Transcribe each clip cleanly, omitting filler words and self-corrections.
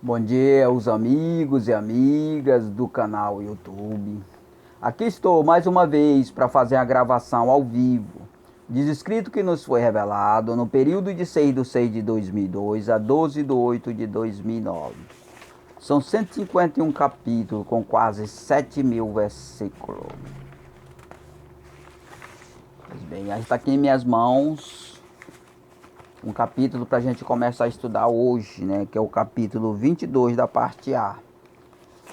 Bom dia aos amigos e amigas do canal YouTube. Aqui estou mais uma vez para fazer a gravação ao vivo. Diz escrito que nos foi revelado no período de 6/6 de 2002 a 12/8 de 2009. São 151 capítulos com quase 7.000 versículos. Pois bem, já está aqui em minhas mãos um capítulo para a gente começar a estudar hoje, né? Que é o capítulo 22 da parte A.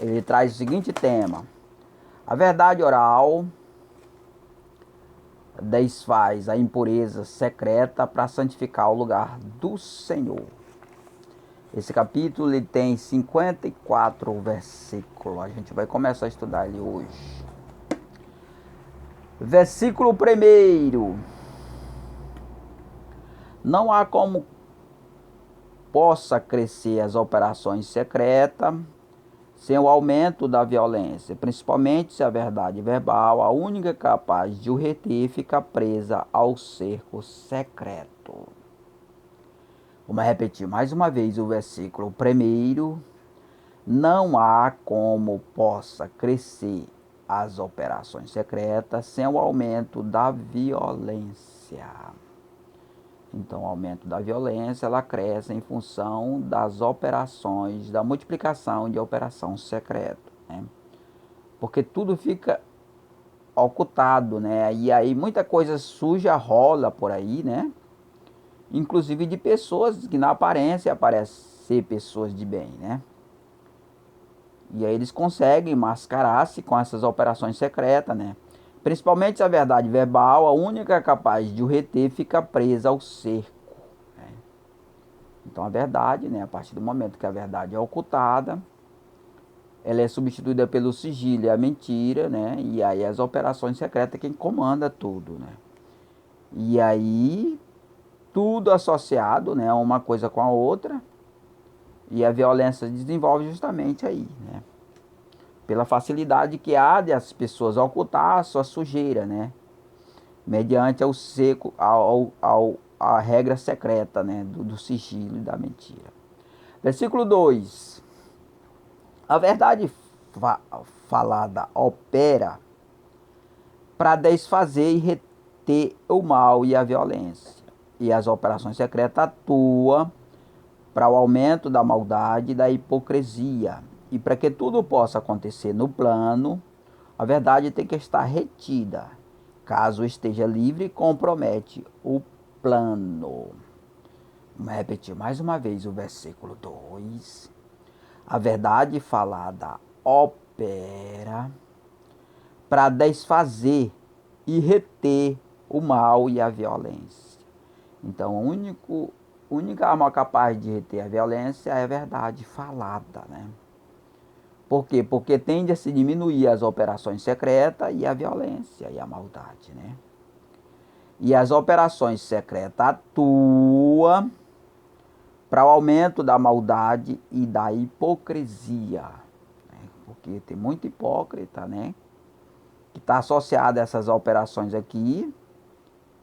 Ele traz o seguinte tema: a verdade oral desfaz a impureza secreta para santificar o lugar do Senhor. Esse capítulo ele tem 54 versículos. A gente vai começar a estudar ele hoje. Versículo 1. Não há como possa crescer as operações secretas sem o aumento da violência, principalmente se a verdade verbal, a única capaz de o reter, fica presa ao cerco secreto. Vamos repetir mais uma vez o versículo 1. Não há como possa crescer as operações secretas sem o aumento da violência. Então, o aumento da violência, ela cresce em função das operações, da multiplicação de operação secreta, né? Porque tudo fica ocultado, né? E aí muita coisa suja rola por aí, né? Inclusive de pessoas que na aparência parecem ser pessoas de bem, né? E aí eles conseguem mascarar-se com essas operações secretas, né? Principalmente se a verdade verbal, a única capaz de o reter, fica presa ao cerco. Então a verdade, né, a partir do momento que a verdade é ocultada, ela é substituída pelo sigilo e a mentira, né? E aí as operações secretas quem comanda tudo, né? E aí tudo associado, né, uma coisa com a outra, e a violência se desenvolve justamente aí, né? Pela facilidade que há de as pessoas ocultar a sua sujeira, né? Mediante ao seco, a regra secreta, né, do sigilo e da mentira. Versículo 2. A verdade falada opera para desfazer e reter o mal e a violência. E as operações secretas atuam para o aumento da maldade e da hipocrisia. E para que tudo possa acontecer no plano, a verdade tem que estar retida. Caso esteja livre, compromete o plano. Vamos repetir mais uma vez o versículo 2. A verdade falada opera para desfazer e reter o mal e a violência. Então, a única arma capaz de reter a violência é a verdade falada, né? Por quê? Porque tende a se diminuir as operações secretas e a violência e a maldade, né? E as operações secretas atuam para o aumento da maldade e da hipocrisia, né? Porque tem muito hipócrita, né? Que está associado a essas operações aqui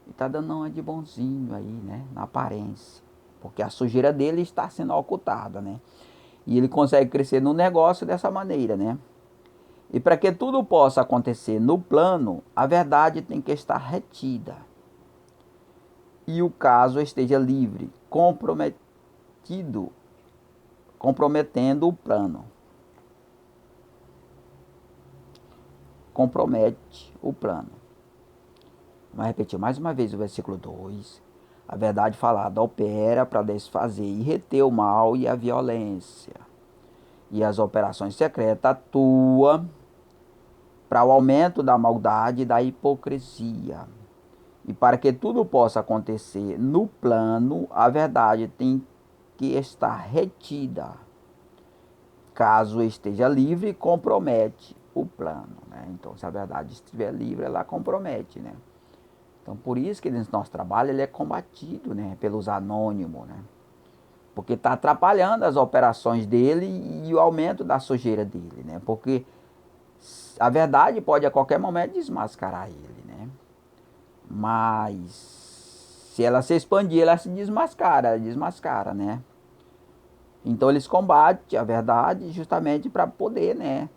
e está dando uma de bonzinho aí, né? Na aparência. Porque a sujeira dele está sendo ocultada, né? E ele consegue crescer no negócio dessa maneira, né? E para que tudo possa acontecer no plano, a verdade tem que estar retida. E o caso esteja livre, comprometendo o plano. Compromete o plano. Vamos repetir mais uma vez o versículo 2. A verdade falada opera para desfazer e reter o mal e a violência. E as operações secretas atuam para o aumento da maldade e da hipocrisia. E para que tudo possa acontecer no plano, a verdade tem que estar retida. Caso esteja livre, compromete o plano, né? Então, se a verdade estiver livre, ela compromete, né? Então, por isso que nesse nosso trabalho ele é combatido, né, pelos anônimos, né? Porque está atrapalhando as operações dele e o aumento da sujeira dele, né? Porque a verdade pode a qualquer momento desmascarar ele, né? Mas se ela se expandir, ela se desmascara, né? Então eles combatem a verdade justamente para poder, né,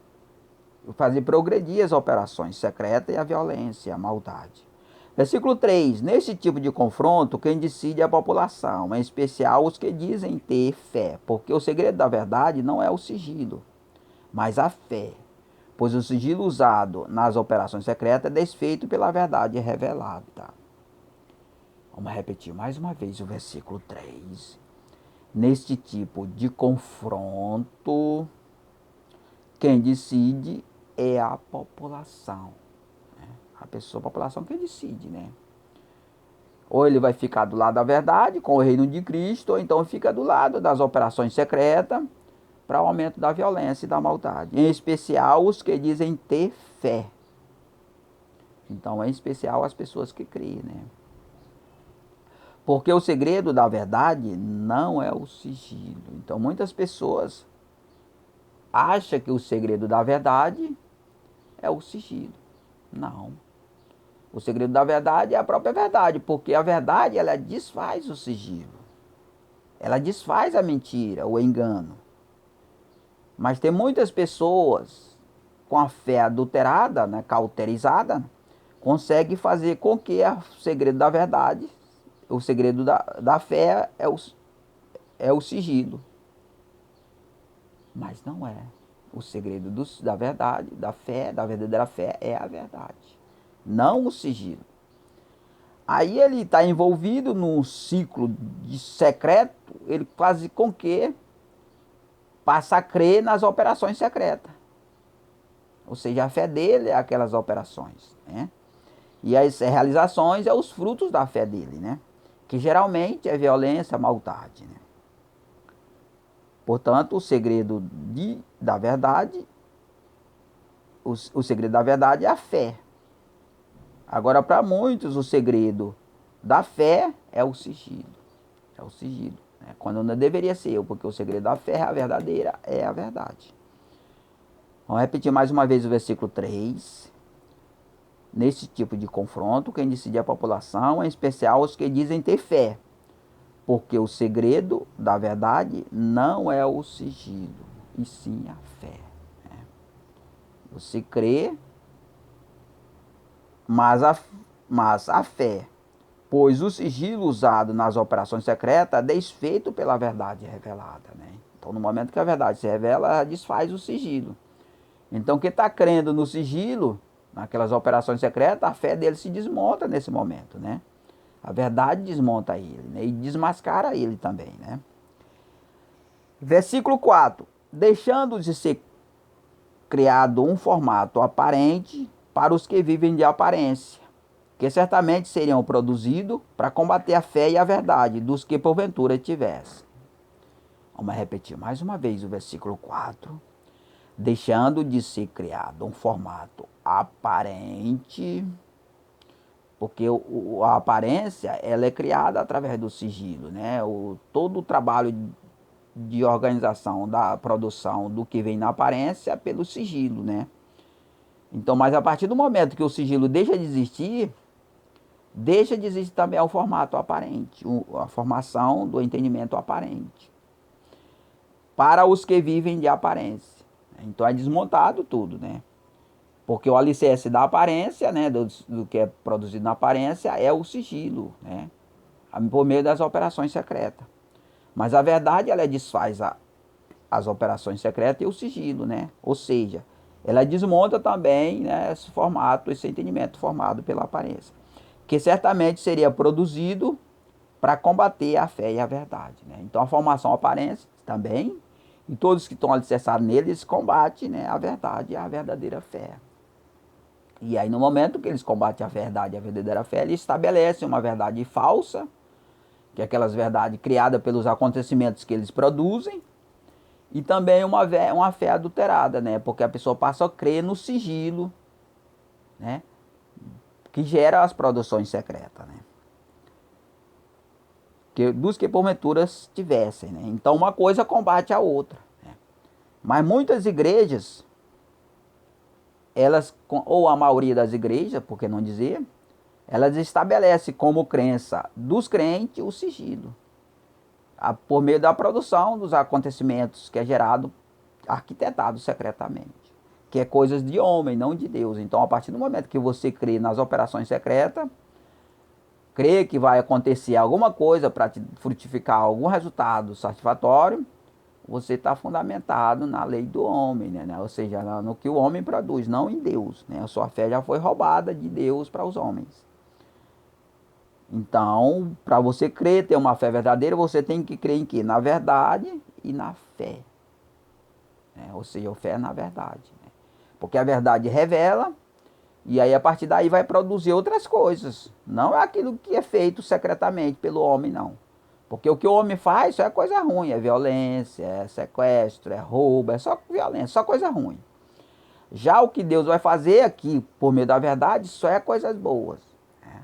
fazer progredir as operações secretas e a violência, a maldade. Versículo 3. Neste tipo de confronto, quem decide é a população, em especial os que dizem ter fé, porque o segredo da verdade não é o sigilo, mas a fé, pois o sigilo usado nas operações secretas é desfeito pela verdade revelada. Vamos repetir mais uma vez o versículo 3. Neste tipo de confronto, quem decide é a população. A população que decide, né? Ou ele vai ficar do lado da verdade, com o reino de Cristo, ou então fica do lado das operações secretas para o aumento da violência e da maldade. Em especial os que dizem ter fé. Então, em especial as pessoas que creem, né? Porque o segredo da verdade não é o sigilo. Então, muitas pessoas acham que o segredo da verdade é o sigilo. Não. O segredo da verdade é a própria verdade, porque a verdade ela desfaz o sigilo. Ela desfaz a mentira, o engano. Mas tem muitas pessoas com a fé adulterada, né, cauterizada, consegue fazer com que o segredo da verdade, o segredo da fé é o sigilo. Mas não é. O segredo da verdade, da fé, da verdadeira fé é a verdade, não o sigilo. Aí ele está envolvido num ciclo de secreto, ele quase com que passa a crer nas operações secretas. Ou seja, a fé dele é aquelas operações, né? E as realizações é os frutos da fé dele, né? Que geralmente é violência, maldade, né? Portanto, o segredo da verdade, o segredo da verdade é a fé. Agora, para muitos, o segredo da fé é o sigilo. É o sigilo, né? Quando não deveria ser, porque o segredo da fé, a verdadeira, é a verdade. Vamos repetir mais uma vez o versículo 3. Nesse tipo de confronto, quem decide é a população, em especial os que dizem ter fé. Porque o segredo da verdade não é o sigilo, e sim a fé. Né? Você crê, mas a fé, pois o sigilo usado nas operações secretas é desfeito pela verdade revelada. Né? Então, no momento que a verdade se revela, ela desfaz o sigilo. Então, quem está crendo no sigilo, naquelas operações secretas, a fé dele se desmonta nesse momento, né? A verdade desmonta ele, né? E desmascara ele também, né? Versículo 4. Deixando de ser criado um formato aparente para os que vivem de aparência, que certamente seriam produzidos para combater a fé e a verdade dos que porventura tivessem. Vamos repetir mais uma vez o versículo 4. Deixando de ser criado um formato aparente, porque a aparência ela é criada através do sigilo, né? Todo o trabalho de organização da produção do que vem na aparência é pelo sigilo, né? Então, mas a partir do momento que o sigilo deixa de existir também o formato aparente, a formação do entendimento aparente, para os que vivem de aparência. Então é desmontado tudo, né? Porque o alicerce da aparência, né, do que é produzido na aparência, é o sigilo, né? Por meio das operações secretas. Mas a verdade, ela desfaz as operações secretas e o sigilo, né? Ou seja, ela desmonta também, né, esse formato, esse entendimento formado pela aparência. Que certamente seria produzido para combater a fé e a verdade, né? Então a formação aparência também, e todos que estão alicerçados neles combatem, né, a verdade e a verdadeira fé. E aí no momento que eles combatem a verdade e a verdadeira fé, eles estabelecem uma verdade falsa, que é aquelas verdades criadas pelos acontecimentos que eles produzem, e também uma fé adulterada, né? Porque a pessoa passa a crer no sigilo, né? Que gera as produções secretas, né? Dos que porventura tivessem, né? Então uma coisa combate a outra, né? Mas muitas igrejas, elas, ou a maioria das igrejas, por que não dizer, elas estabelecem como crença dos crentes o sigilo. por meio da produção dos acontecimentos que é gerado, arquitetado secretamente. Que é coisas de homem, não de Deus. Então, a partir do momento que você crê nas operações secretas, crê que vai acontecer alguma coisa para te frutificar algum resultado satisfatório, você está fundamentado na lei do homem, né? Ou seja, no que o homem produz, não em Deus. Né? A sua fé já foi roubada de Deus para os homens. Então, para você crer, ter uma fé verdadeira, você tem que crer em quê? Na verdade e na fé. Né? Ou seja, a fé é na verdade. Né? Porque a verdade revela, e aí a partir daí vai produzir outras coisas. Não é aquilo que é feito secretamente pelo homem, não. Porque o que o homem faz só é coisa ruim, é violência, é sequestro, é roubo, é só violência, só coisa ruim. Já o que Deus vai fazer aqui, por meio da verdade, só é coisas boas. Né?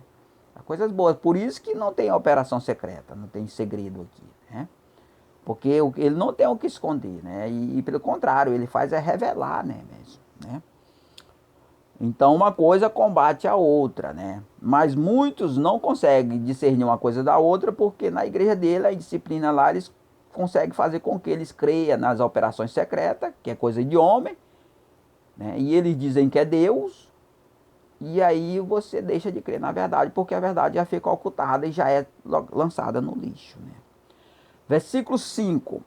É coisas boas. Por isso que não tem operação secreta, não tem segredo aqui. Né? Porque ele não tem o que esconder. Né? E pelo contrário, ele faz é revelar, né, mesmo. Né? Então uma coisa combate a outra, né? Mas muitos não conseguem discernir uma coisa da outra porque na igreja dele, a disciplina lá, eles conseguem fazer com que eles creiam nas operações secretas, que é coisa de homem, né? E eles dizem que é Deus, e aí você deixa de crer na verdade, porque a verdade já fica ocultada e já é lançada no lixo, né? Versículo 5.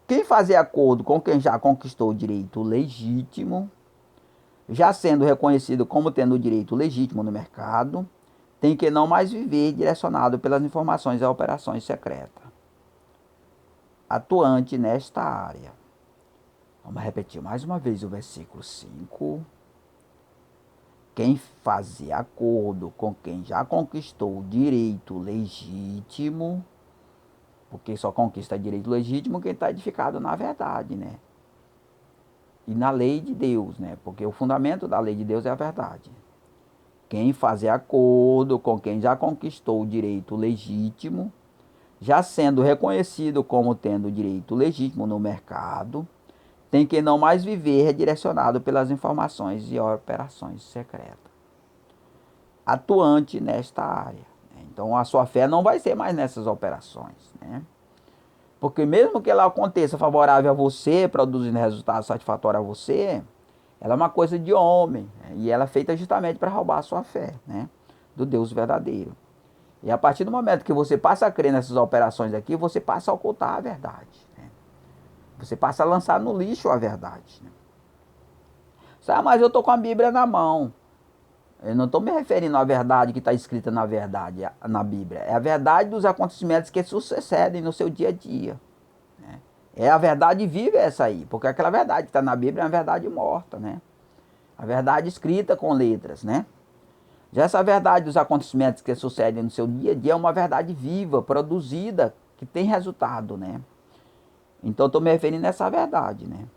Quem fazer acordo com quem já conquistou o direito legítimo, já sendo reconhecido como tendo o direito legítimo no mercado, tem que não mais viver direcionado pelas informações e operações secretas, atuante nesta área. Vamos repetir mais uma vez o versículo 5. Quem fazer acordo com quem já conquistou o direito legítimo, porque só conquista direito legítimo quem está edificado na verdade, né? E na lei de Deus, né? Porque o fundamento da lei de Deus é a verdade. Quem fazer acordo com quem já conquistou o direito legítimo, já sendo reconhecido como tendo o direito legítimo no mercado, tem que não mais viver direcionado pelas informações e operações secretas, atuante nesta área. Então a sua fé não vai ser mais nessas operações, né? Porque mesmo que ela aconteça favorável a você, produzindo resultados satisfatórios a você, ela é uma coisa de homem, né? E ela é feita justamente para roubar a sua fé, né? Do Deus verdadeiro. E a partir do momento que você passa a crer nessas operações aqui, você passa a ocultar a verdade, né? Você passa a lançar no lixo a verdade, né? Mas eu estou com a Bíblia na mão. Eu não estou me referindo à verdade que está escrita na verdade, na Bíblia. É a verdade dos acontecimentos que sucedem no seu dia a dia. Né? É a verdade viva essa aí, porque aquela verdade que está na Bíblia é uma verdade morta, né? A verdade escrita com letras, né? Já essa verdade dos acontecimentos que sucedem no seu dia a dia é uma verdade viva, produzida, que tem resultado, né? Então eu estou me referindo a essa verdade, né?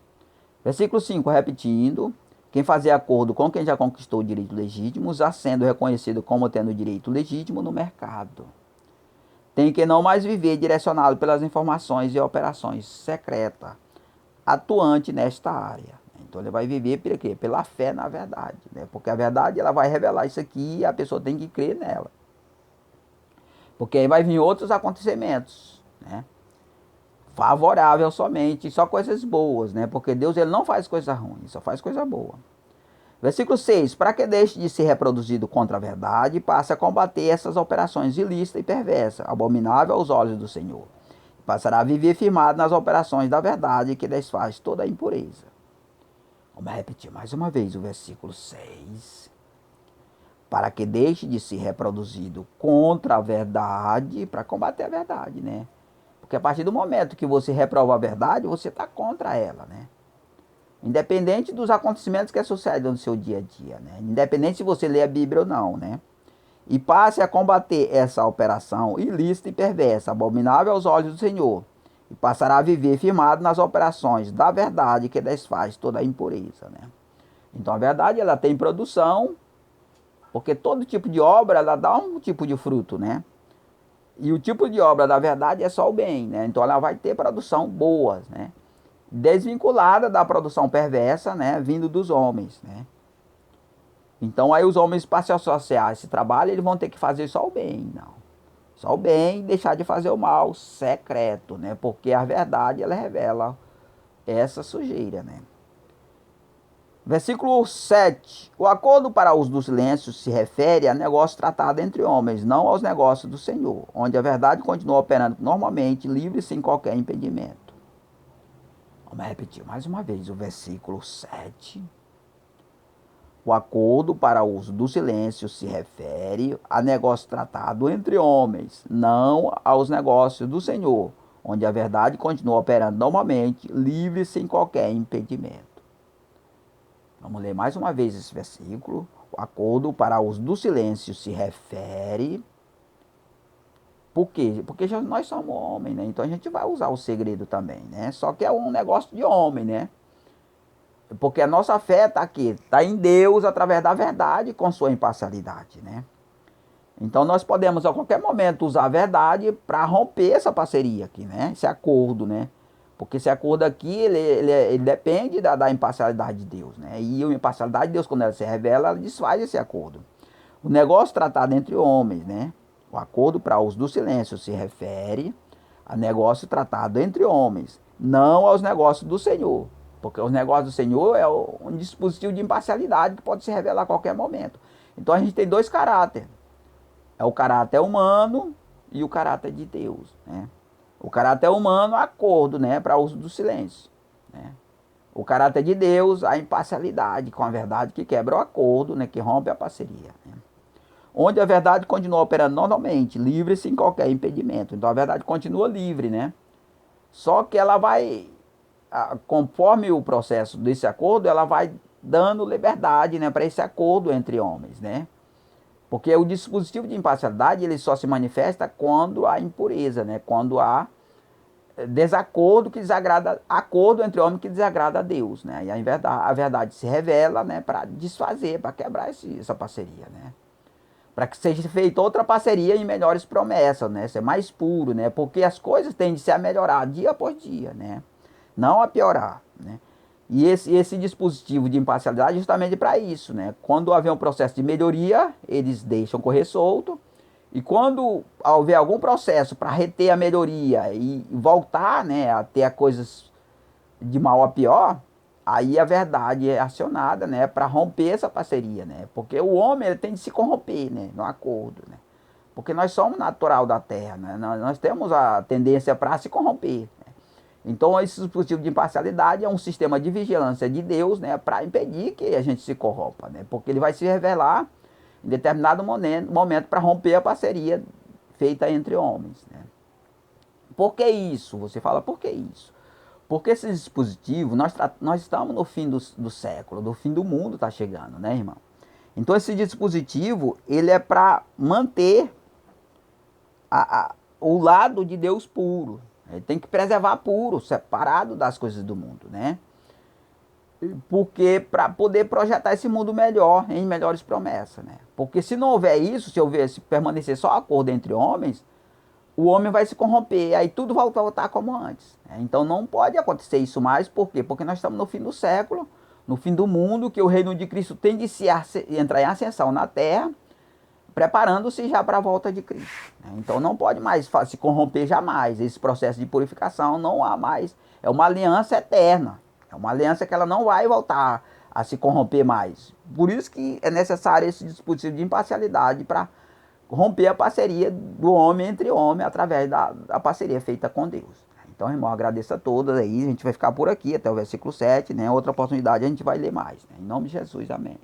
Versículo 5, repetindo. Quem fazer acordo com quem já conquistou o direito legítimo, já sendo reconhecido como tendo o direito legítimo no mercado, tem que não mais viver direcionado pelas informações e operações secretas, atuante nesta área. Então ele vai viver por quê? Pela fé na verdade, né? Porque a verdade ela vai revelar isso aqui e a pessoa tem que crer nela. Porque aí vai vir outros acontecimentos, né? Favorável somente, só coisas boas, né? Porque Deus ele não faz coisa ruim, só faz coisa boa. Versículo 6. Para que deixe de ser reproduzido contra a verdade, passe a combater essas operações ilícitas e perversas, abominável aos olhos do Senhor. Passará a viver firmado nas operações da verdade que desfaz toda a impureza. Vamos repetir mais uma vez o versículo 6. Para que deixe de ser reproduzido contra a verdade, para combater a verdade, né? Porque a partir do momento que você reprova a verdade, você está contra ela, né? Independente dos acontecimentos que sucedem no seu dia a dia, né? Independente se você lê a Bíblia ou não, né? E passe a combater essa operação ilícita e perversa, abominável aos olhos do Senhor. E passará a viver firmado nas operações da verdade que desfaz toda a impureza, né? Então a verdade ela tem produção, porque todo tipo de obra ela dá um tipo de fruto, né? E o tipo de obra da verdade é só o bem, né? Então ela vai ter produção boa, né? Desvinculada da produção perversa, né? Vindo dos homens, né? Então aí os homens, para se associar a esse trabalho, eles vão ter que fazer só o bem, não. Só o bem e deixar de fazer o mal secreto, né? Porque a verdade, ela revela essa sujeira, né? Versículo 7. O acordo para uso do silêncio se refere a negócio tratado entre homens, não aos negócios do Senhor, onde a verdade continua operando normalmente, livre sem qualquer impedimento. Vamos repetir mais uma vez o versículo 7. O acordo para uso do silêncio se refere a negócio tratado entre homens, não aos negócios do Senhor, onde a verdade continua operando normalmente, livre sem qualquer impedimento. Vamos ler mais uma vez esse versículo. O acordo para uso do silêncio se refere. Por quê? Porque nós somos homens, né? Então a gente vai usar o segredo também, né? Só que é um negócio de homem, né? Porque a nossa fé está aqui, está em Deus através da verdade com sua imparcialidade, né? Então nós podemos a qualquer momento usar a verdade para romper essa parceria aqui, né? Esse acordo, né? Porque esse acordo aqui, ele depende da imparcialidade de Deus, né? E a imparcialidade de Deus, quando ela se revela, ela desfaz esse acordo. O negócio tratado entre homens, né? O acordo para uso do silêncio se refere a negócio tratado entre homens, não aos negócios do Senhor. Porque os negócios do Senhor é um dispositivo de imparcialidade que pode se revelar a qualquer momento. Então a gente tem dois caráteres. É o caráter humano e o caráter de Deus, né? O caráter humano, acordo, né, para uso do silêncio, né? O caráter de Deus, a imparcialidade com a verdade que quebra o acordo, né, que rompe a parceria, né? Onde a verdade continua operando normalmente, livre sem qualquer impedimento. Então a verdade continua livre, né? Só que ela vai, conforme o processo desse acordo, ela vai dando liberdade, né, para esse acordo entre homens, né? Porque o dispositivo de imparcialidade ele só se manifesta quando há impureza, né? Quando há desacordo que desagrada, acordo entre homens que desagrada a Deus, né? E a verdade se revela, né, para desfazer, para quebrar essa parceria, né? Para que seja feita outra parceria em melhores promessas, né? Ser mais puro, né? Porque as coisas tendem a melhorar dia após dia, né? Não a piorar, né? E esse dispositivo de imparcialidade é justamente para isso, né? Quando haver um processo de melhoria, eles deixam correr solto. E quando houver algum processo para reter a melhoria e voltar, né, a ter coisas de mal a pior, aí a verdade é acionada, né, para romper essa parceria, né? Porque o homem ele tem de se corromper, né, no acordo, né? Porque nós somos natural da terra, né? Nós temos a tendência para se corromper. Então, esse dispositivo de imparcialidade é um sistema de vigilância de Deus, né, para impedir que a gente se corrompa, né? Porque ele vai se revelar em determinado momento para romper a parceria feita entre homens, né? Por que isso? Você fala, por que isso? Porque esse dispositivo, nós estamos no fim do século, do fim do mundo está chegando, né, irmão? Então, esse dispositivo, ele é para manter o lado de Deus puro. Ele tem que preservar puro, separado das coisas do mundo, né? Porque para poder projetar esse mundo melhor, em melhores promessas, né? Porque se não houver isso, se permanecer só acordo entre homens, o homem vai se corromper, aí tudo vai voltar como antes, né? Então não pode acontecer isso mais, por quê? Porque nós estamos no fim do século, no fim do mundo, que o reino de Cristo tem de entrar em ascensão na terra, preparando-se já para a volta de Cristo, né? Então não pode mais se corromper jamais. Esse processo de purificação não há mais. É uma aliança eterna. É uma aliança que ela não vai voltar a se corromper mais. Por isso que é necessário esse dispositivo de imparcialidade para romper a parceria do homem entre homem através da parceria feita com Deus. Então, irmão, agradeço a todos aí. A gente vai ficar por aqui até o versículo 7, né? Outra oportunidade a gente vai ler mais, né? Em nome de Jesus, amém.